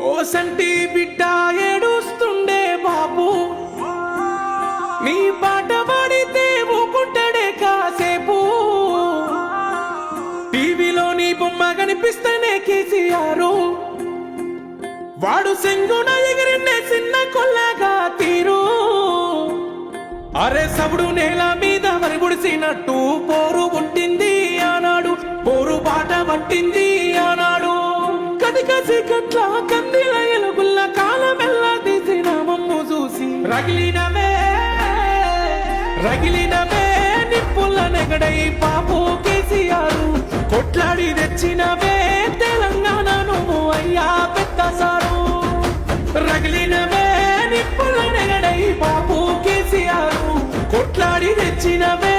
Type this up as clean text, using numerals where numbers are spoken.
ఓ సంటి బిడ్డ ఏడుస్తుండే బాబు, నీ పాట పాడితే ఊకుంటాడే కాసేపు. టీవీలో నీ బొమ్మ కనిపిస్తేనే కేసీఆర్, వాడు సింగున ఎగిరిండే చిన్న కొల్లగా తీరు. అరే సవుడు నేల మీద మరి గుడిసినట్టు పోరు పుట్టింది ఆనాడు, పోరు బాట పట్టింది ఆనాడు. కదికసి కట్ల కందిల ఎలుగుల్ల కాలమెల్లా తీసిన మమ్ము చూసి రగిలినవే నిప్పుల నెగడై పాపు కేసీఆర్. కొట్లాడి తెచ్చినవే తెలంగాణ నువ్వు అయ్యా పెద్ద సారు. రగిలినవే నిప్పుల నెగడై పాపు కేసీఆర్, కొట్లాడి తెచ్చినవే